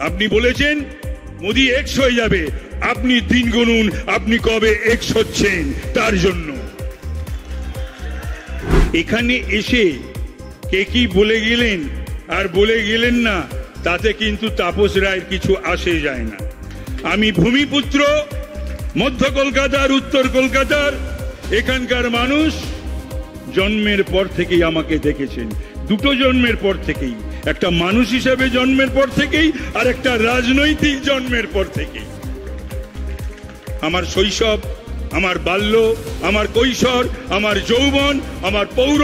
আপনি বলেছেন মোদি এক্স হয়ে যাবে, আপনি দিন গুনুন আপনি কবে এক্স হচ্ছেন তার জন্য। এখানে এসে কে কি বলে গেলেন আর বলে গেলেন না, তাতে কিন্তু তাপস রায়ের কিছু আসে যায় না। আমি ভূমিপুত্র, মধ্য কলকাতার, উত্তর কলকাতার, এখানকার মানুষ জন্মের পর থেকেই আমাকে দেখেছেন, দুটো জন্মের পর থেকেই, একটা মানুষ হিসেবে জন্মের পর থেকেই আর একটা রাজনৈতিক জন্মের পর থেকেই। আমার শৈশব, আমার বাল্য, আমার কৈশোর, আমার যৌবন, আমার পৌর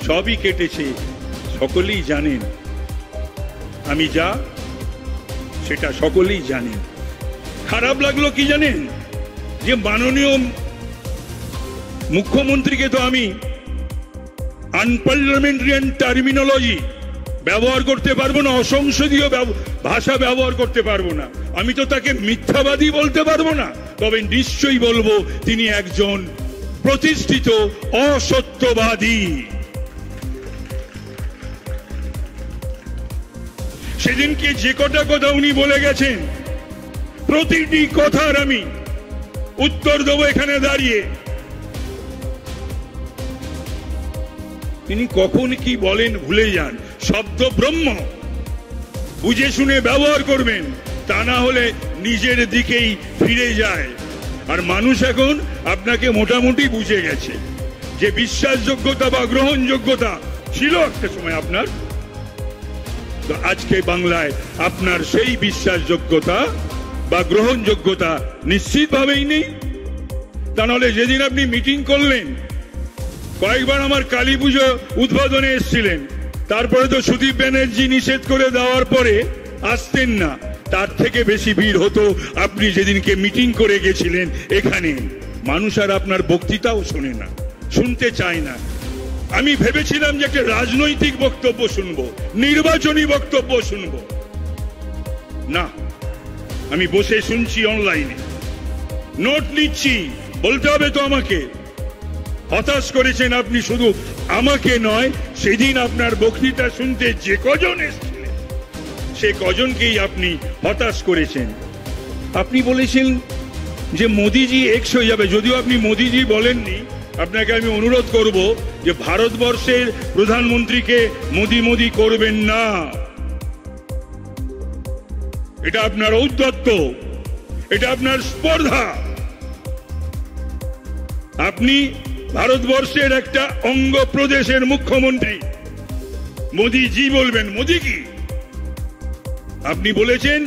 সবই কেটেছে। সকলেই জানেন আমি যা, সেটা সকলেই জানেন। খারাপ লাগলো কি জানেন, যে মাননীয় মুখ্যমন্ত্রীকে তো আমি আনপার্লামেন্টারিয়ান টার্মিনোলজি ব্যবহার করতে পারবো না, অসংসদীয় ভাষা ব্যবহার করতে পারবো না, আমি তো তাকে মিথ্যাবাদী বলতে পারবো না, তবে নিশ্চয়ই বলবো তিনি একজন প্রতিষ্ঠিত অসত্যবাদী। সেদিনকে যে কটা কথা উনি বলে গেছেন, প্রতিটি কথার আমি উত্তর দেবো এখানে দাঁড়িয়ে। তিনি কখন কি বলেন ভুলে যান। শব্দ ব্রহ্ম, বুঝে শুনে ব্যবহার করবেন, তা না হলে নিজের দিকেই ফিরে যায়। আর মানুষ এখন আপনাকে মোটামুটি বুঝে গেছে যে বিশ্বাসযোগ্যতা বা গ্রহণযোগ্যতা ছিল একটা সময় আপনার, তো আজকে বাংলায় আপনার সেই বিশ্বাসযোগ্যতা বা গ্রহণযোগ্যতা নিশ্চিতভাবেই নেই। তা নাহলে যেদিন আপনি মিটিং করলেন, কয়েকবার আমার কালী পুজো উদ্বোধনে এসেছিলেন, তারপরে তো সুদীপ ব্যানার্জি নিষেধ করে দেওয়ার পরে আসতেন না, তার থেকে বেশি ভিড় হতো আপনি যেদিনকে মিটিং করে গেছিলেন এখানে। মানুষ আর আপনার বক্তৃতাও শোনে না, শুনতে চায় না। আমি ভেবেছিলাম যে একটা রাজনৈতিক বক্তব্য শুনবো, নির্বাচনী বক্তব্য শুনবো, না, আমি বসে শুনছি অনলাইনে, নোট নিচ্ছি। বলতে হবে তো আমাকে। হতাশ করেছেন আপনি, শুধু আমাকে নয়, সেদিন আপনার বক্তৃতা শুনতে যে কজন এসেছিলেন সে কজনকেই আপনি হতাশ করেছেন। আপনি বলেছেন যে মোদিজি এক্স হয়ে যাবে, যদিও আপনি মোদিজি বলেননি। আপনাকে আমি অনুরোধ করব যে ভারতবর্ষের প্রধানমন্ত্রীকে মোদি মোদি করবেন না, এটা আপনার ঔদ্ধত্য, এটা আপনার স্পর্ধা। আপনি ভারতবর্ষের একটা অঙ্গ প্রদেশের মুখ্যমন্ত্রী, মোদিজি বলবেন, মোদি কি? আপনি বলেছেন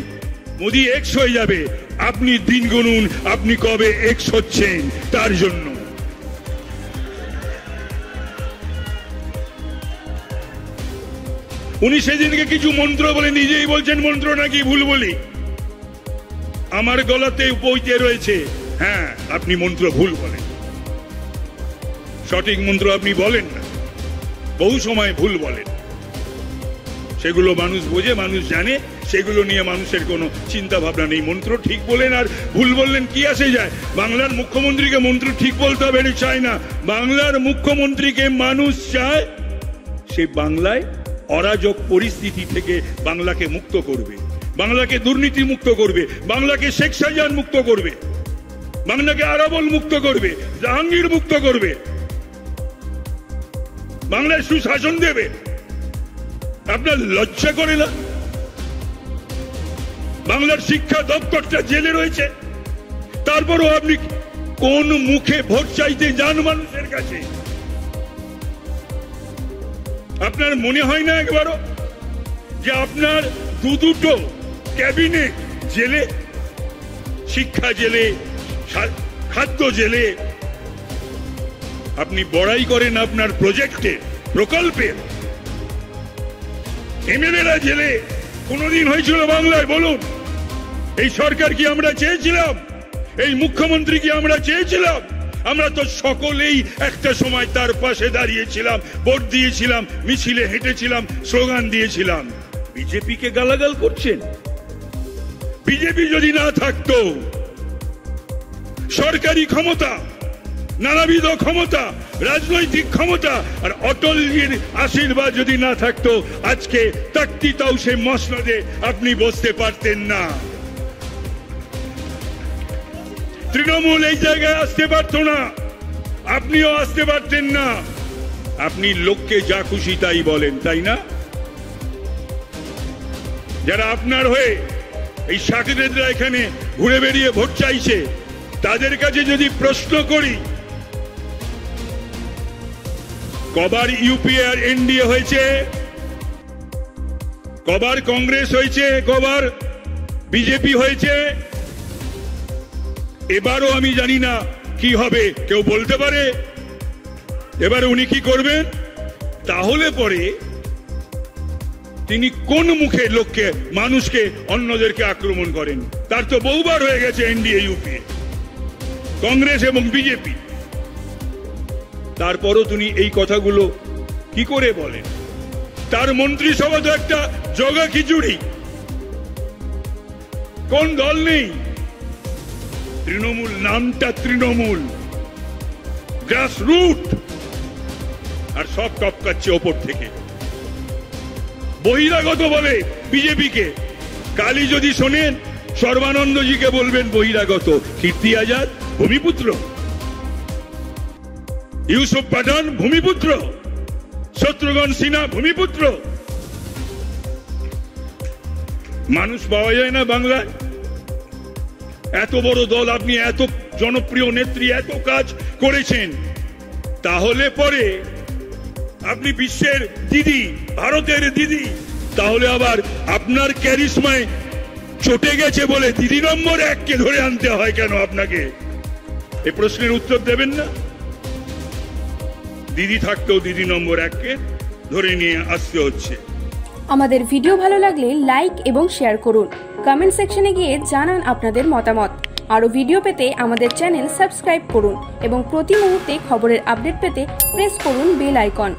মোদি এক্স হয়ে যাবে, আপনি দিন গুনুন আপনি কবে এক্স হচ্ছেন তার জন্য। উনি সেদিনকে কিছু মন্ত্র বলে নিজেই বলছেন মন্ত্র নাকি ভুল বলি, আমার গলাতে বইতে রয়েছে। হ্যাঁ, আপনি মন্ত্র ভুল বলেন, সঠিক মন্ত্র আপনি বলেন না, বহু সময় ভুল বলেন। সেগুলো মানুষ বোঝে, মানুষ জানে, সেগুলো নিয়ে মানুষের কোনো চিন্তা ভাবনা নেই। মন্ত্র ঠিক বলেন আর ভুল বললেন কি আসে যায়? বাংলার মুখ্যমন্ত্রীকে মন্ত্র ঠিক বলতে হবে এটা চায় না। বাংলার মুখ্যমন্ত্রীকে মানুষ চায় সে বাংলায় অরাজক পরিস্থিতি থেকে বাংলাকে মুক্ত করবে, বাংলাকে দুর্নীতি মুক্ত করবে, বাংলাকে শেখ শাহজাহান মুক্ত করবে, বাংলাকে আরাবল মুক্ত করবে, জাহাঙ্গীর মুক্ত করবে, বাংলায় সুশাসন দেবে। আপনার লজ্জা করে না? বাংলার শিক্ষা দপ্তরটা জেলে রয়েছে, তারপরও আপনি কোন মুখে ভোট চাইতে যান মানুষের কাছে? আপনার মনে হয় না একবারও যে আপনার দুটো ক্যাবিনেট জেলে, শিক্ষা জেলে, খাদ্য জেলে, আপনি বড়াই করেন আপনার প্রজেক্টে, প্রকল্পের। এমএলএরা জেলে। কোনদিন হয়েছিল বাংলায়? বলুন। এই সরকার কি আমরা চেয়েছিলাম? এই মুখ্যমন্ত্রী কি আমরা চেয়েছিলাম? আমরা তো সকলেই একটা সময় তার পাশে দাঁড়িয়েছিলাম, ভোট দিয়েছিলাম, মিছিলে হেঁটেছিলাম, স্লোগান দিয়েছিলাম। বিজেপিকে গালাগাল করছেন। বিজেপি যদি না থাকতো, সরকারি ক্ষমতা নানাবিধ ক্ষমতা, রাজনৈতিক ক্ষমতা, আর অটলজির আশীর্বাদ যদি না থাকতো আজকে তাকতিতাও সে মসনদে আপনি বসতে পারতেন না। তৃণমূল এই জায়গায় আসতে পারতো না, আপনিও আসতে পারতেন না। আপনি লোককে যা খুশি তাই বলেন, তাই না? যারা আপনার হয়ে এই শাকেদেররা এখানে ঘুরে বেরিয়ে ভোট চাইছে, তাদের কাছে যদি প্রশ্ন করি, কবার ইউপিএ আর এনডিএ হয়েছে, কবার কংগ্রেস হয়েছে, কবার বিজেপি হয়েছে, এবারও আমি জানি না কি হবে, কেউ বলতে পারে? এবারে উনি কি করবেন? তাহলে পরে তিনি কোন মুখে লোককে, মানুষকে, অন্যদেরকে আক্রমণ করেন? তার তো বহুবার হয়ে গেছে এনডিএ, ইউপিএ, কংগ্রেস এবং বিজেপি। তারপরও তিনি এই কথাগুলো কি করে বলেন? তার মন্ত্রিসভা তো একটা জগা খিচুড়ি, কোন দল নেই। তৃণমূল, নামটা তৃণমূল, গ্রাসরুট, আর সব টপকাচ্ছে ওপর থেকে। বহিরাগত বলে বিজেপিকে। কালি যদি শোনেন, সর্বানন্দজিকে বলবেন বহিরাগত। কীর্তি আজাদ ভূমিপুত্র, ইউসুফ পাঠান ভূমিপুত্র, শত্রুঘ্ন সিনহা ভূমিপুত্র। মানুষ পাওয়া যায় না বাংলায়? এত বড় দল, আপনি এত জনপ্রিয় নেত্রী, এত কাজ করেছেন, তাহলে পরে আপনি বিশ্বের দিদি, ভারতের দিদি, তাহলে আবার আপনার ক্যারিশমায় চটে গেছে বলে দিদি নম্বর 1কে ধরে আনতে হয় কেন আপনাকে? এই প্রশ্নের উত্তর দেবেন না? দিদি থাকতেও দিদি নম্বর 1কে ধরে নিয়ে আসতে হচ্ছে। আমাদের ভিডিও ভালো লাগলে লাইক এবং শেয়ার করুন। কমেন্ট সেকশনে গিয়ে জানান আপনাদের মতামত। আরো ভিডিও পেতে আমাদের চ্যানেল সাবস্ক্রাইব করুন এবং প্রতি মুহূর্তে খবরের আপডেট পেতে প্রেস করুন বেল আইকন।